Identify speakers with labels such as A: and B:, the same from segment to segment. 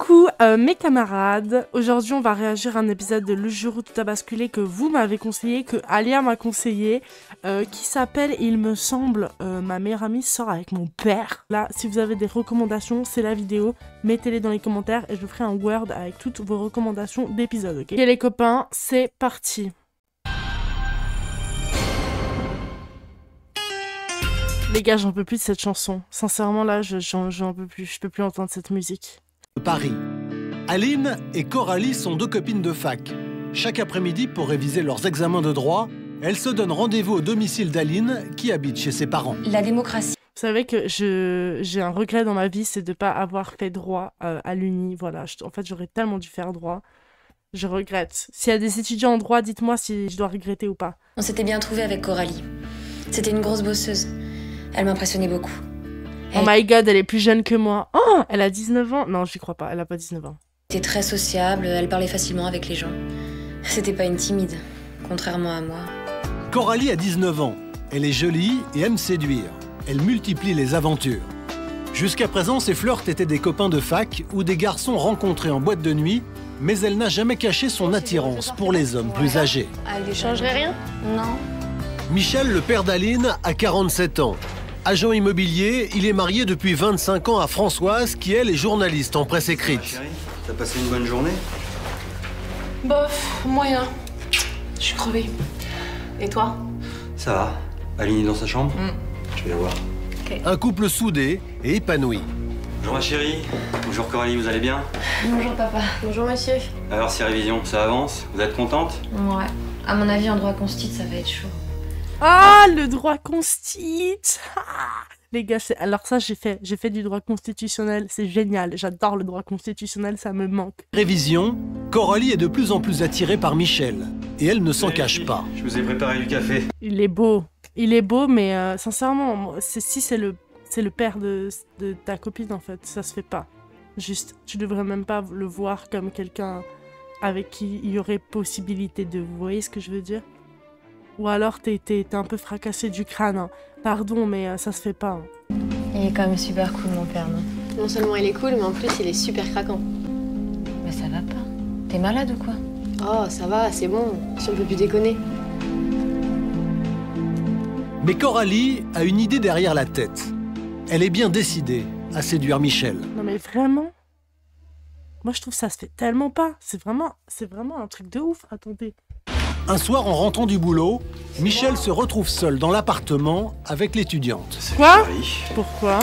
A: Coucou mes camarades, aujourd'hui on va réagir à un épisode de Le jour où tout a basculé que vous m'avez conseillé, que Alia m'a conseillé, qui s'appelle, il me semble, ma meilleure amie sort avec mon père. Là, si vous avez des recommandations, c'est la vidéo, mettez-les dans les commentaires et je ferai un Word avec toutes vos recommandations d'épisodes, ok? Et les copains, c'est parti. Les gars, j'en peux plus de cette chanson. Sincèrement là, j'en peux plus, je peux plus entendre cette musique.
B: Paris. Aline et Coralie sont deux copines de fac. Chaque après-midi, pour réviser leurs examens de droit, elles se donnent rendez-vous au domicile d'Aline, qui habite chez ses parents.
C: La démocratie.
A: Vous savez que j'ai un regret dans ma vie, c'est de ne pas avoir fait droit à l'uni. Voilà, en fait, j'aurais tellement dû faire droit. Je regrette. S'il y a des étudiants en droit, dites-moi si je dois regretter ou pas.
C: On s'était bien trouvé avec Coralie. C'était une grosse bosseuse. Elle m'impressionnait beaucoup.
A: Oh my god, elle est plus jeune que moi. Oh, elle a 19 ans. Non, j'y crois pas, elle a pas 19 ans.
C: Elle était très sociable, elle parlait facilement avec les gens. C'était pas une timide, contrairement à moi.
B: Coralie a 19 ans. Elle est jolie et aime séduire. Elle multiplie les aventures. Jusqu'à présent, ses flirts étaient des copains de fac ou des garçons rencontrés en boîte de nuit, mais elle n'a jamais caché son attirance pour les hommes plus âgés.
C: Ah, il changerait rien? Non.
B: Michel, le père d'Aline, a 47 ans. Agent immobilier, il est marié depuis 25 ans à Françoise, qui elle est journaliste en presse écrite.
D: Chérie, t'as passé une bonne journée?
E: Bof, moyen. Je suis crevée. Et toi?
D: Ça va. Aline est dans sa chambre? Je vais la voir.
E: Okay.
B: Un couple soudé et épanoui.
D: Bonjour ma chérie. Bonjour Coralie, vous allez bien?
C: Bonjour papa.
E: Bonjour monsieur.
D: Alors si révision, ça avance? Vous êtes contente?
C: Ouais. À mon avis, en droit constit, ça va être chaud.
A: Ah, le droit constit. Les gars, alors ça, j'ai fait du droit constitutionnel, c'est génial. J'adore le droit constitutionnel, ça me manque.
B: Révision, Coralie est de plus en plus attirée par Michel. Et elle ne s'en cache pas.
D: Je vous ai préparé du café.
A: Il est beau, mais sincèrement, si c'est le père de ta copine, en fait, ça se fait pas. Juste, tu devrais même pas le voir comme quelqu'un avec qui il y aurait possibilité de... Vous voyez ce que je veux dire? Ou alors t'es un peu fracassé du crâne, hein. Pardon, mais ça se fait pas. Hein.
C: Il est quand même super cool, mon père, non?
E: Non seulement il est cool, mais en plus il est super craquant.
C: Mais ça va pas. T'es malade ou quoi?
E: Oh, ça va, c'est bon, si on peut plus déconner.
B: Mais Coralie a une idée derrière la tête. Elle est bien décidée à séduire Michel.
A: Non mais vraiment? Moi je trouve ça se fait tellement pas. C'est vraiment un truc de ouf, attendez.
B: Un soir, en rentrant du boulot, Michel se retrouve seul dans l'appartement avec l'étudiante.
A: Quoi? Pourquoi?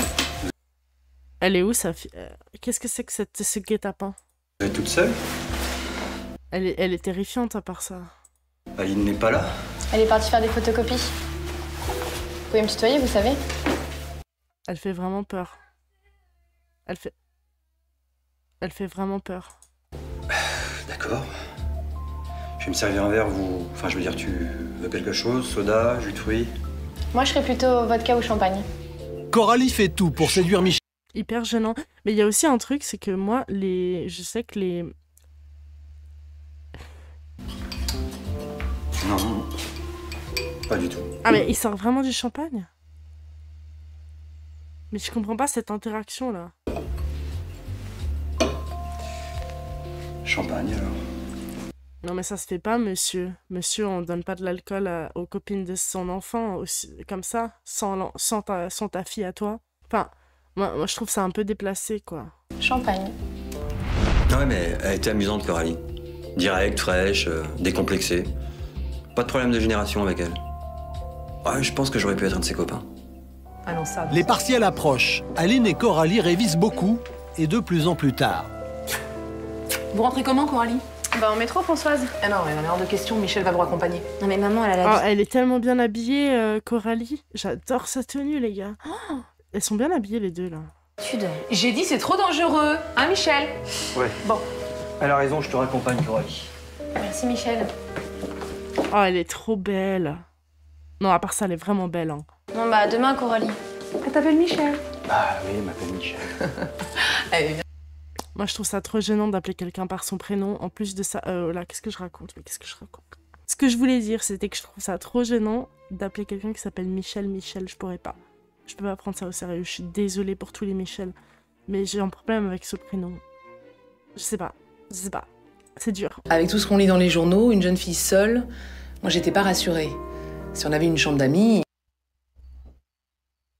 A: Elle est où sa fille? Qu'est-ce que c'est que ce guet-apens?
D: Vous êtes toute seule?
A: Elle est terrifiante à part ça.
D: Aline n'est pas là?
E: Elle est partie faire des photocopies. Vous pouvez me tutoyer, vous savez?
A: Elle fait vraiment peur. Elle fait vraiment peur.
D: D'accord. Je vais me servir un verre, Enfin, je veux dire, tu veux quelque chose? Soda, jus de fruits?
E: Moi je serais plutôt vodka ou champagne.
B: Coralie fait tout pour séduire Michel.
A: Hyper gênant. Mais il y a aussi un truc, c'est que moi, je sais que les...
D: Non, pas du tout.
A: Ah mais il sort vraiment du champagne? Mais je comprends pas cette interaction là.
D: Champagne, alors.
A: Non mais ça se fait pas, monsieur. Monsieur, on donne pas de l'alcool aux copines de son enfant aussi, comme ça, sans ta fille à toi. Enfin, moi je trouve ça un peu déplacé, quoi.
E: Champagne.
D: Ouais, mais elle était amusante, Coralie. Directe, fraîche, décomplexée. Pas de problème de génération avec elle. Ouais, je pense que j'aurais pu être un de ses copains.
E: Ah non, ça...
B: Les partiels approchent. Aline et Coralie révisent beaucoup et de plus en plus tard.
F: Vous rentrez comment, Coralie?
E: Bah en métro, Françoise.
F: Ah non, elle est hors de question, Michel va vous raccompagner.
C: Non mais maman, elle a la
A: Oh, elle est tellement bien habillée, Coralie. J'adore sa tenue, les gars. Oh, elles sont bien habillées, les deux, là.
C: habitude.
F: J'ai dit c'est trop dangereux, hein Michel?
D: Ouais.
F: Bon.
D: Elle a raison, je te raccompagne, Coralie.
E: Merci Michel.
A: Oh, elle est trop belle. Non, à part ça, elle est vraiment belle, hein.
E: Bon bah demain Coralie.
F: Elle t'appelle Michel.
D: Ah oui, elle m'appelle Michel.
F: Elle est bien.
A: Moi, je trouve ça trop gênant d'appeler quelqu'un par son prénom. En plus de ça... là, qu'est-ce que je raconte? Mais qu'est-ce que je raconte? Ce que je voulais dire, c'était que je trouve ça trop gênant d'appeler quelqu'un qui s'appelle Michel. Je pourrais pas. Je peux pas prendre ça au sérieux. Je suis désolée pour tous les Michel. Mais j'ai un problème avec ce prénom. Je sais pas. C'est dur.
F: Avec tout ce qu'on lit dans les journaux, une jeune fille seule, moi j'étais pas rassurée. Si on avait une chambre d'amis...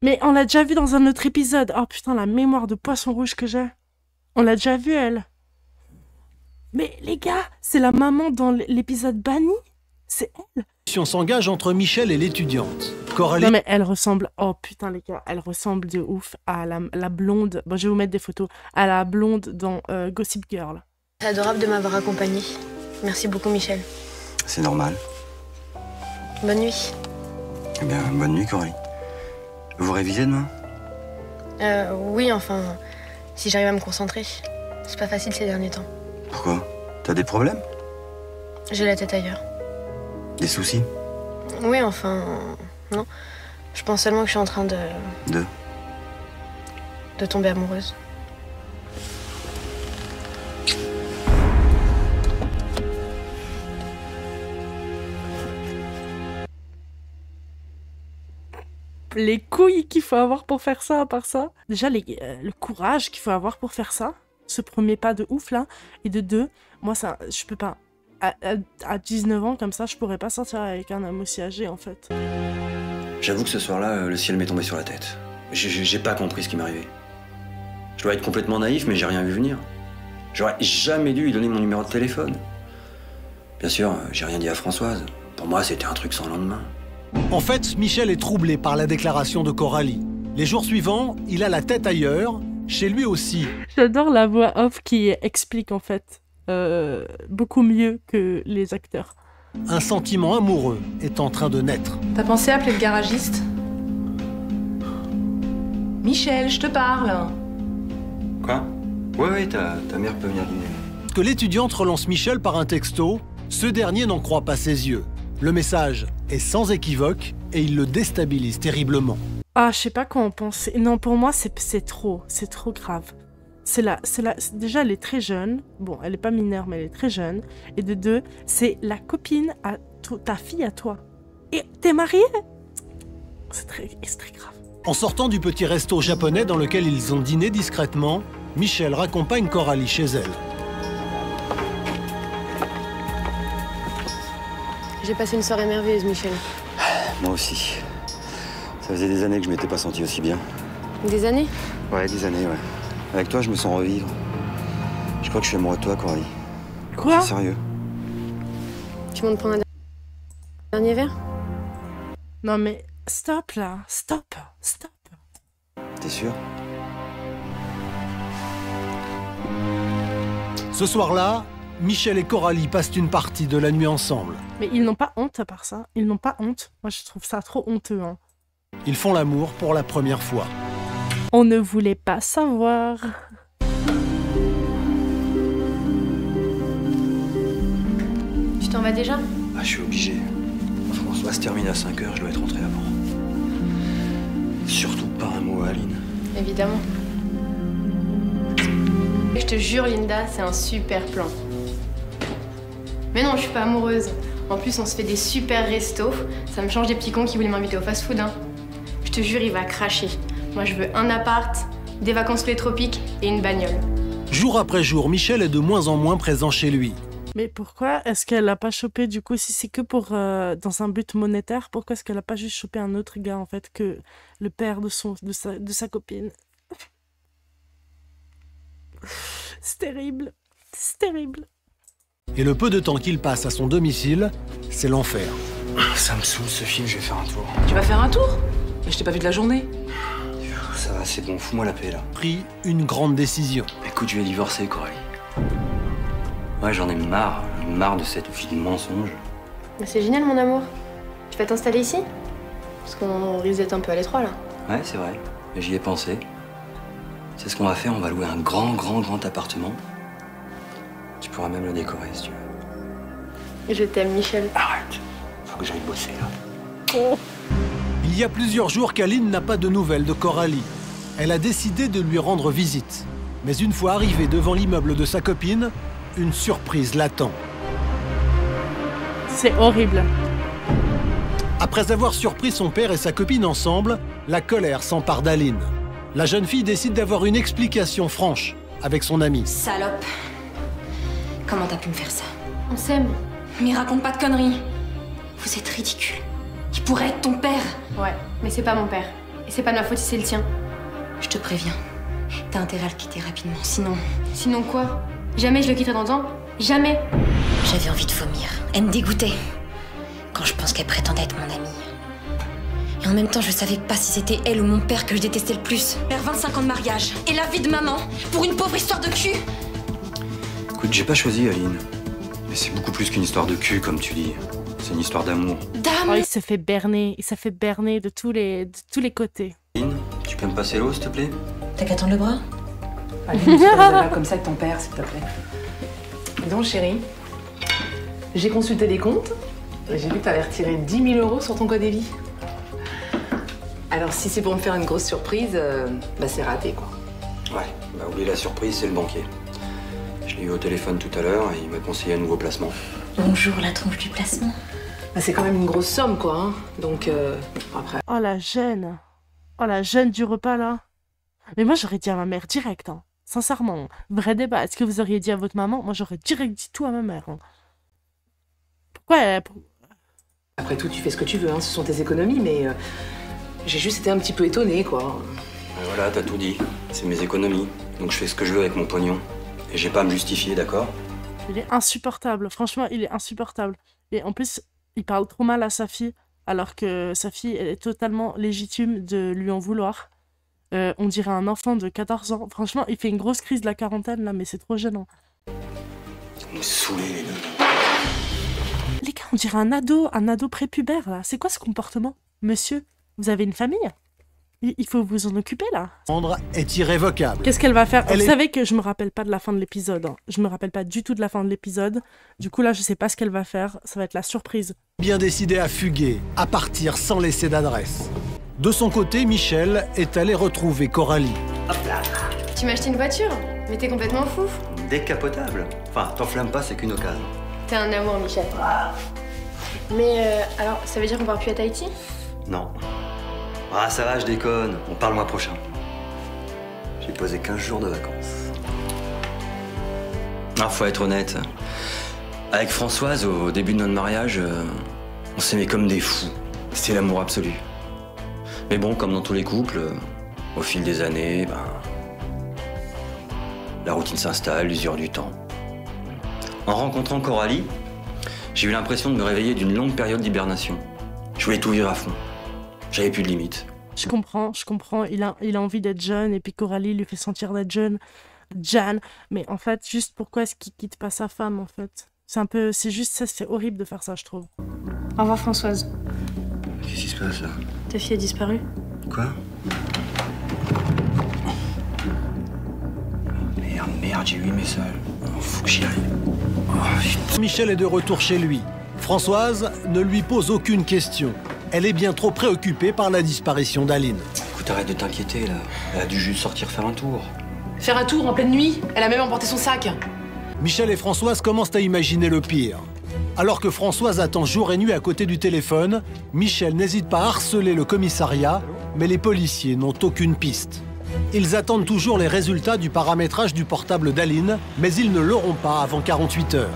A: Mais on l'a déjà vu dans un autre épisode. Oh putain, la mémoire de poisson rouge que j'ai. On l'a déjà vu, elle. Mais les gars, c'est la maman dans l'épisode banni. C'est elle.
B: On s'engage entre Michel et l'étudiante. Coralie...
A: Non mais elle ressemble... Oh putain les gars, elle ressemble de ouf à la blonde... Bon, je vais vous mettre des photos. À la blonde dans Gossip Girl.
E: C'est adorable de m'avoir accompagnée. Merci beaucoup, Michel.
D: C'est normal.
E: Bonne nuit.
D: Eh bien, bonne nuit, Coralie. Vous révisez demain?
E: Oui, enfin, si j'arrive à me concentrer. C'est pas facile ces derniers temps.
D: Pourquoi? T'as des problèmes?
E: J'ai la tête ailleurs.
D: Des soucis?
E: Oui, enfin, non. Je pense seulement que je suis en train de tomber amoureuse.
A: Les couilles qu'il faut avoir pour faire ça, à part ça. Déjà, le courage qu'il faut avoir pour faire ça. Ce premier pas de ouf, là. Et de deux, moi, ça, je peux pas. À 19 ans, comme ça, je pourrais pas sortir avec un homme aussi âgé, en fait.
D: J'avoue que ce soir-là, le ciel m'est tombé sur la tête. J'ai pas compris ce qui m'arrivait. Je dois être complètement naïf, mais j'ai rien vu venir. J'aurais jamais dû lui donner mon numéro de téléphone. Bien sûr, j'ai rien dit à Françoise. Pour moi, c'était un truc sans lendemain.
B: En fait, Michel est troublé par la déclaration de Coralie. Les jours suivants, il a la tête ailleurs, chez lui aussi.
A: J'adore la voix off qui explique, en fait, beaucoup mieux que les acteurs.
B: Un sentiment amoureux est en train de naître.
F: T'as pensé à appeler le garagiste? Michel, je te parle.
D: Quoi? Oui, ta mère peut venir dîner.
B: Que l'étudiante relance Michel par un texto, ce dernier n'en croit pas ses yeux. Le message est sans équivoque et il le déstabilise terriblement.
A: Ah, je sais pas quoi en penser. Non, pour moi, c'est trop grave. Déjà, elle est très jeune. Bon, elle est pas mineure, mais elle est très jeune. Et de deux, c'est la copine à ta fille à toi. Et t'es mariée? C'est très grave.
B: En sortant du petit resto japonais dans lequel ils ont dîné discrètement, Michel raccompagne Coralie chez elle.
E: J'ai passé une soirée merveilleuse, Michel.
D: Moi aussi. Ça faisait des années que je m'étais pas senti aussi bien.
E: Des années?
D: Ouais, des années, ouais. Avec toi, je me sens revivre. Je crois que je suis amoureux de toi, Coralie.
A: Quoi?
D: C'est sérieux.
E: Tu montes prendre un dernier verre?
A: Non mais, stop là, stop.
D: T'es sûr?
B: Ce soir-là, Michel et Coralie passent une partie de la nuit ensemble.
A: Mais ils n'ont pas honte à part ça. Ils n'ont pas honte. Moi, je trouve ça trop honteux. Hein.
B: Ils font l'amour pour la première fois.
A: On ne voulait pas savoir.
E: Tu t'en vas déjà?
D: Ah, je suis obligé. François se termine à 5h, je dois être rentré avant. Surtout pas un mot à Aline.
E: Évidemment. Je te jure, Linda, c'est un super plan. Mais non, je suis pas amoureuse. En plus, on se fait des super restos. Ça me change des petits cons qui voulaient m'inviter au fast-food. Hein. Je te jure, il va cracher. Moi, je veux un appart, des vacances sous les tropiques et une bagnole.
B: Jour après jour, Michel est de moins en moins présent chez lui.
A: Mais pourquoi est-ce qu'elle l'a pas chopé du coup? Si c'est que pour dans un but monétaire, pourquoi est-ce qu'elle a pas juste chopé un autre gars en fait que le père de sa copine? C'est terrible. C'est terrible.
B: Et le peu de temps qu'il passe à son domicile, c'est l'enfer.
D: Ça me saoule ce film, je vais faire un tour.
F: Tu vas faire un tour? Mais je t'ai pas vu de la journée.
D: Ça va, c'est bon, fous-moi la paix là.
B: Pris une grande décision.
D: Écoute, je vais divorcer, Coralie. Ouais, j'en ai marre de cette vie de mensonge.
E: Mais c'est génial, mon amour. Tu vas t'installer ici? Parce qu'on risque d'être un peu à l'étroit, là.
D: Ouais, c'est vrai, j'y ai pensé. C'est ce qu'on va faire, on va louer un grand appartement. Tu pourras même le décorer si tu veux.
E: Je t'aime, Michel.
D: Arrête, faut que j'aille bosser là.
A: Oh.
B: Il y a plusieurs jours qu'Aline n'a pas de nouvelles de Coralie. Elle a décidé de lui rendre visite. Mais une fois arrivée devant l'immeuble de sa copine, une surprise l'attend.
A: C'est horrible.
B: Après avoir surpris son père et sa copine ensemble, la colère s'empare d'Aline. La jeune fille décide d'avoir une explication franche avec son amie.
C: Salope. Comment t'as pu me faire ça?
E: On s'aime.
C: Mais raconte pas de conneries. Vous êtes ridicule. Il pourrait être ton père.
E: Ouais, mais c'est pas mon père. Et c'est pas de ma faute si c'est le tien.
C: Je te préviens. T'as intérêt à le quitter rapidement, sinon...
E: Sinon quoi? Jamais je le quitterai dans le temps. Jamais.
C: J'avais envie de vomir. Elle me dégoûtait. Quand je pense qu'elle prétendait être mon amie. Et en même temps, je savais pas si c'était elle ou mon père que je détestais le plus. Faire 25 ans de mariage et la vie de maman pour une pauvre histoire de cul.
D: Écoute, j'ai pas choisi Aline. Mais c'est beaucoup plus qu'une histoire de cul, comme tu dis. C'est une histoire d'amour.
A: Oh, il se fait berner de tous les côtés.
D: Aline, tu peux me passer l'eau, s'il te plaît?
C: T'as qu'à tendre le bras?
F: Allez, tu pas comme ça avec ton père, s'il te plaît. Dis donc, chérie, j'ai consulté les comptes et j'ai vu que t'avais retiré 10 000 € sur ton code vie. Alors, si c'est pour me faire une grosse surprise, bah c'est raté, quoi.
D: Ouais, bah oublie la surprise, c'est le banquier. Je l'ai eu au téléphone tout à l'heure et il m'a conseillé un nouveau placement.
C: Bonjour, la tronche du placement.
F: Bah, c'est quand même une grosse somme, quoi, hein. Donc, après...
A: Oh la gêne. Oh la gêne du repas, là. Mais moi, j'aurais dit à ma mère direct, hein. Sincèrement. Vrai débat. Est-ce que vous auriez dit à votre maman? Moi, j'aurais direct dit tout à ma mère. Hein. Pourquoi
F: Après tout, tu fais ce que tu veux, hein. Ce sont tes économies, mais... j'ai juste été un petit peu étonnée, quoi.
D: Et voilà, t'as tout dit. C'est mes économies. Donc je fais ce que je veux avec mon pognon. Et j'ai pas à me justifier, d'accord?
A: Il est insupportable. Franchement, il est insupportable. Et en plus, il parle trop mal à sa fille, alors que sa fille, elle est totalement légitime de lui en vouloir. On dirait un enfant de 14 ans. Franchement, il fait une grosse crise de la quarantaine, là, mais c'est trop gênant.
D: Vous me saoulez, les deux.
A: Les gars, on dirait un ado prépubère, là. C'est quoi ce comportement? Monsieur, vous avez une famille? Il faut vous en occuper, là.
B: Prendre est irrévocable.
A: Qu'est-ce qu'elle va faire?
B: Elle
A: Vous
B: est-
A: savez que je me rappelle pas de la fin de l'épisode. Hein. Je me rappelle pas du tout de la fin de l'épisode. Du coup, là, je sais pas ce qu'elle va faire. Ça va être la surprise.
B: Bien décidé à fuguer, à partir sans laisser d'adresse. De son côté, Michel est allé retrouver Coralie.
E: Tu m'as acheté une voiture? Mais t'es complètement fou.
D: Décapotable. Enfin, t'enflamme pas, c'est qu'une occasion.
E: T'es un amour, Michel. Mais alors, ça veut dire qu'on part plus à Tahiti?
D: Non. Ah, ça va, je déconne. On parle le mois prochain. J'ai posé 15 jours de vacances. Ah, faut être honnête. Avec Françoise, au début de notre mariage, on s'aimait comme des fous. C'était l'amour absolu. Mais bon, comme dans tous les couples, au fil des années, la routine s'installe, l'usure du temps. En rencontrant Coralie, j'ai eu l'impression de me réveiller d'une longue période d'hibernation. Je voulais tout vivre à fond. J'avais plus de limites.
A: Je comprends. Il a envie d'être jeune, et puis Coralie lui fait sentir d'être jeune. Jeanne. Mais en fait, juste pourquoi est-ce qu'il quitte pas sa femme, en fait? C'est juste ça, c'est horrible de faire ça, je trouve.
E: Au revoir, Françoise.
D: Qu'est-ce qui se passe là?
E: Ta fille a disparu.
D: Quoi? Merde, j'ai 8 messages. Oh, faut que j'y aille. Oh, putain.
B: Michel est de retour chez lui. Françoise ne lui pose aucune question. Elle est bien trop préoccupée par la disparition d'Aline.
D: Écoute, arrête de t'inquiéter là. Elle a dû juste sortir faire un tour.
F: Faire un tour en pleine nuit? Elle a même emporté son sac.
B: Michel et Françoise commencent à imaginer le pire. Alors que Françoise attend jour et nuit à côté du téléphone, Michel n'hésite pas à harceler le commissariat, mais les policiers n'ont aucune piste. Ils attendent toujours les résultats du paramétrage du portable d'Aline, mais ils ne l'auront pas avant 48 heures.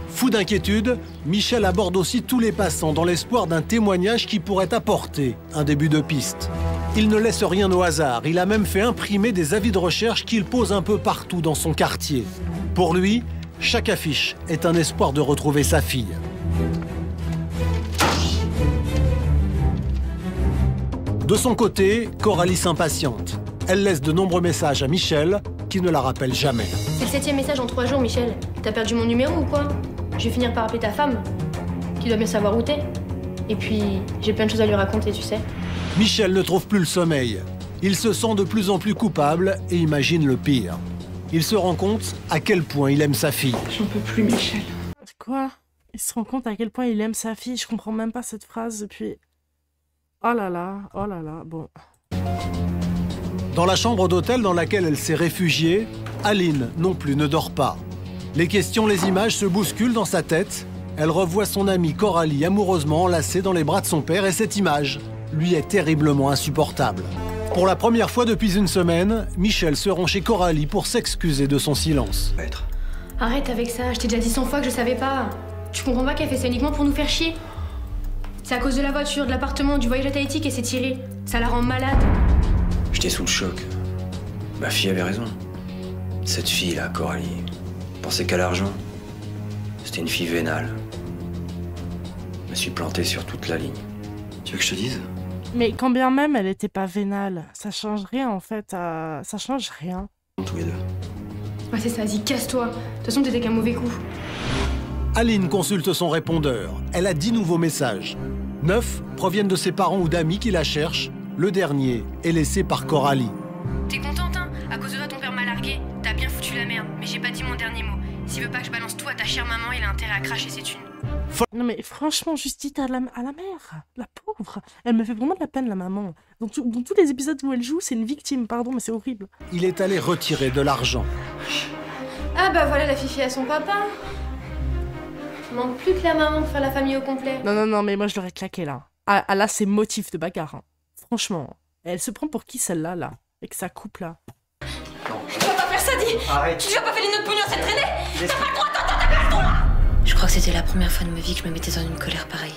B: Fou d'inquiétude, Michel aborde aussi tous les passants dans l'espoir d'un témoignage qui pourrait apporter un début de piste. Il ne laisse rien au hasard, il a même fait imprimer des avis de recherche qu'il pose un peu partout dans son quartier. Pour lui, chaque affiche est un espoir de retrouver sa fille. De son côté, Coralie s'impatiente. Elle laisse de nombreux messages à Michel, qui ne la rappelle jamais.
E: C'est le 7e message en 3 jours, Michel. T'as perdu mon numéro ou quoi? Je vais finir par appeler ta femme. Tu dois bien savoir où t'es. Et puis, j'ai plein de choses à lui raconter, tu sais.
B: Michel ne trouve plus le sommeil. Il se sent de plus en plus coupable et imagine le pire. Il se rend compte à quel point il aime sa fille.
F: J'en peux plus, Michel.
A: Quoi? Il se rend compte à quel point il aime sa fille. Je comprends même pas cette phrase depuis... Oh là là, bon.
B: Dans la chambre d'hôtel dans laquelle elle s'est réfugiée, Aline non plus ne dort pas. Les questions, les images se bousculent dans sa tête. Elle revoit son amie Coralie amoureusement enlacée dans les bras de son père et cette image lui est terriblement insupportable. Pour la première fois depuis une semaine, Michel se rend chez Coralie pour s'excuser de son silence.
D: Maître.
E: Arrête avec ça, je t'ai déjà dit 100 fois que je savais pas. Tu comprends pas qu'elle fait ça uniquement pour nous faire chier? C'est à cause de la voiture, de l'appartement, du voyage à Tahiti qu'elle s'est tirée. Ça la rend malade.
D: J'étais sous le choc. Ma fille avait raison. Cette fille-là, Coralie, pensait qu'à l'argent. C'était une fille vénale. Je me suis planté sur toute la ligne. Tu veux que je te dise?
A: Mais quand bien même elle était pas vénale, ça change rien en fait, ça change rien.
D: Tous les deux.
E: Ouais, c'est ça, vas-y, casse-toi. De toute façon, t'étais qu'un mauvais coup.
B: Aline consulte son répondeur. Elle a 10 nouveaux messages. 9 proviennent de ses parents ou d'amis qui la cherchent. Le dernier est laissé par Coralie.
E: T'es contente, hein? À cause de toi, ton père m'a largué. T'as bien foutu la merde, mais j'ai pas dit mon dernier mot. S'il veut pas que je balance tout à ta chère maman, il a intérêt à cracher ses thunes.
A: Non mais franchement, juste dites à la mère, la pauvre. Elle me fait vraiment de la peine, la maman. Dans tous les épisodes où elle joue, c'est une victime, pardon, mais c'est horrible.
B: Il est allé retirer de l'argent.
E: Ah bah voilà la fifi à son papa. Manque plus que la maman pour faire la famille au complet.
A: Non, mais moi je l'aurais claqué là. Ah là, c'est motif de bagarre. Hein. Franchement, elle se prend pour qui celle-là, là? Avec sa coupe là.
E: Tu vas pas faire ça, dis!
D: Arrête!
E: Tu vas pas faire les notes pognon, cette traînée!
D: Laisse-
C: Je crois que c'était la première fois de ma vie que je me mettais dans une colère pareille.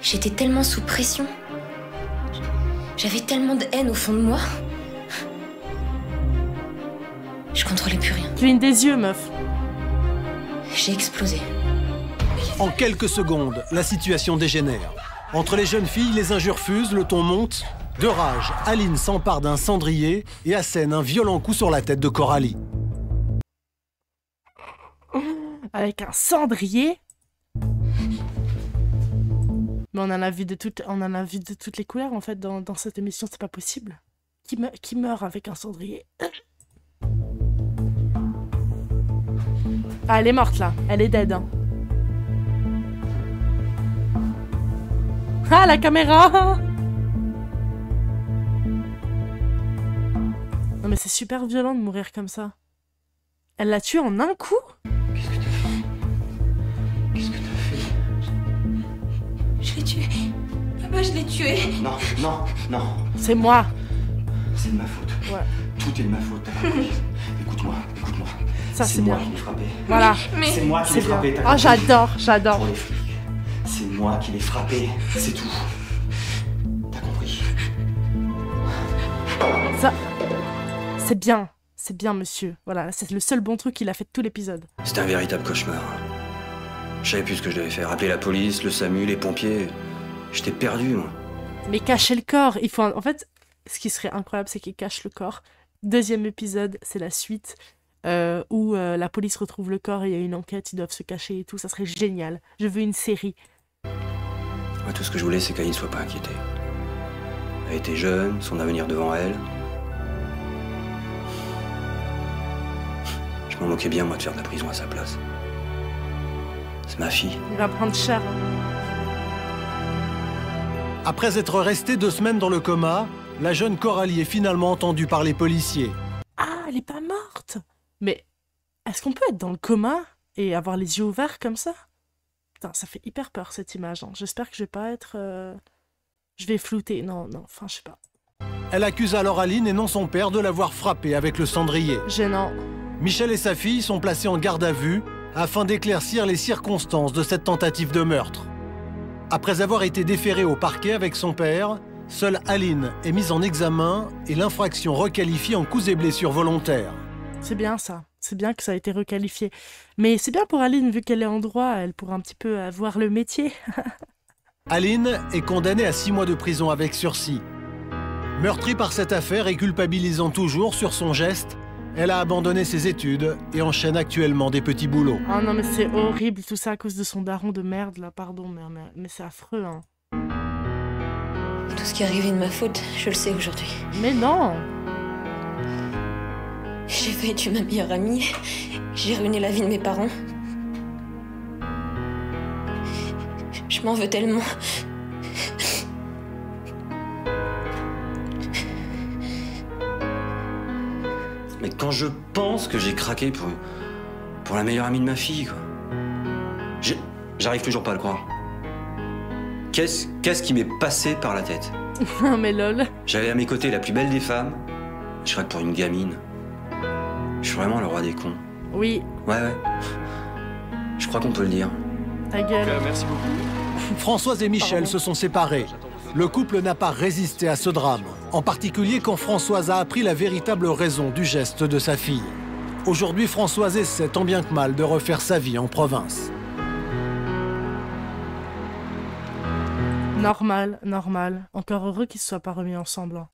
C: J'étais tellement sous pression. J'avais tellement de haine au fond de moi. Je contrôlais plus rien.
A: Cligne des yeux, meuf.
C: J'ai explosé.
B: En quelques secondes, la situation dégénère. Entre les jeunes filles, les injures fusent, le ton monte. De rage, Aline s'empare d'un cendrier et assène un violent coup sur la tête de Coralie.
A: Avec un cendrier. Mais on en a vu de toutes les couleurs en fait dans cette émission, c'est pas possible. Qui meurt avec un cendrier? Ah, elle est morte là, elle est dead. Hein. Ah, la caméra! Non mais c'est super violent de mourir comme ça. Elle l'a tué en un coup?
D: Qu'est-ce que t'as fait? Qu'est-ce que t'as fait?
C: Je l'ai tué. Papa, je l'ai tué.
D: Non.
A: C'est moi.
D: C'est de ma faute.
A: Ouais.
D: Tout est de ma faute, t'as compris? Écoute-moi.
A: Ça c'est
D: moi
A: bien.
D: qui l'ai frappé.
A: Voilà.
D: C'est moi qui l'ai
A: C'est bien.
D: frappé, t'as
A: Oh,
D: compris?
A: j'adore.
D: Pour les flics. C'est moi qui l'ai frappé, c'est tout. T'as compris?
A: Ça, c'est bien, monsieur. Voilà, c'est le seul bon truc qu'il a fait de tout l'épisode.
D: C'était un véritable cauchemar. Je savais plus ce que je devais faire. Appeler la police, le SAMU, les pompiers. J'étais perdu, moi.
A: Mais cacher le corps, il faut... En fait, ce qui serait incroyable, c'est qu'il cache le corps. Deuxième épisode, c'est la suite, où la police retrouve le corps et il y a une enquête, ils doivent se cacher et tout. Ça serait génial. Je veux une série.
D: Moi, tout ce que je voulais, c'est qu'Aline ne soit pas inquiétée. Elle était jeune, son avenir devant elle. Je m'en moquais bien, moi, de faire de la prison à sa place. C'est ma fille.
A: Il va prendre cher.
B: Après être restée 2 semaines dans le coma, la jeune Coralie est finalement entendue par les policiers.
A: Ah, elle est pas morte. Mais est-ce qu'on peut être dans le coma et avoir les yeux ouverts comme ça? Putain, ça fait hyper peur cette image. Hein. J'espère que je vais pas être... Je vais flouter. Non, enfin, je sais pas.
B: Elle accuse alors Aline et non son père de l'avoir frappée avec le cendrier.
A: Gênant.
B: Michel et sa fille sont placés en garde à vue afin d'éclaircir les circonstances de cette tentative de meurtre. Après avoir été déférée au parquet avec son père, seule Aline est mise en examen et l'infraction requalifiée en coups et blessures volontaires.
A: C'est bien ça. C'est bien que ça a été requalifié. Mais c'est bien pour Aline, vu qu'elle est en droit, elle pourra un petit peu avoir le métier.
B: Aline est condamnée à 6 mois de prison avec sursis. Meurtrie par cette affaire et culpabilisant toujours sur son geste, elle a abandonné ses études et enchaîne actuellement des petits boulots.
A: Oh non mais c'est horrible tout ça à cause de son daron de merde là, pardon, mais c'est affreux hein.
C: Tout ce qui est arrivé de ma faute, je le sais aujourd'hui.
A: Mais non.
C: J'ai failli tuer ma meilleure amie. J'ai ruiné la vie de mes parents. Je m'en veux tellement.
D: Mais quand je pense que j'ai craqué pour la meilleure amie de ma fille, quoi. J'arrive toujours pas à le croire. Qu'est-ce qui m'est passé par la tête?
A: Non mais lol.
D: J'avais à mes côtés la plus belle des femmes. Je craque pour une gamine. Je suis vraiment le roi des cons.
A: Oui,
D: Ouais. Je crois qu'on peut le dire.
A: ta gueule.
G: Merci beaucoup.
B: Françoise et Michel se sont séparés. Le couple n'a pas résisté à ce drame, en particulier quand Françoise a appris la véritable raison du geste de sa fille. Aujourd'hui, Françoise essaie tant bien que mal de refaire sa vie en province.
A: Normal, normal. Encore heureux qu'ils se soient pas remis ensemble. Hein.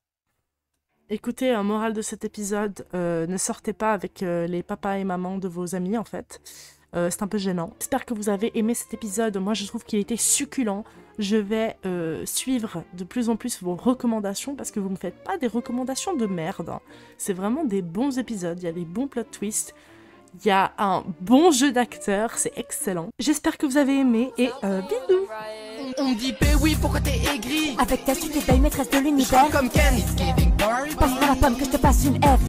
A: Écoutez, un moral de cet épisode, ne sortez pas avec les papas et mamans de vos amis en fait. C'est un peu gênant. J'espère que vous avez aimé cet épisode. Moi, je trouve qu'il était succulent. Je vais suivre de plus en plus vos recommandations parce que vous me faites pas des recommandations de merde. Hein. C'est vraiment des bons épisodes. Il y a des bons plot twists. Il y a un bon jeu d'acteurs. C'est excellent. J'espère que vous avez aimé et bisous.
H: On me dit oui, pourquoi t'es aigri?
I: Avec ta suite et belle maîtresse de l'univers.
H: Comme Ken.
I: Passe par la pomme que je te passe une F.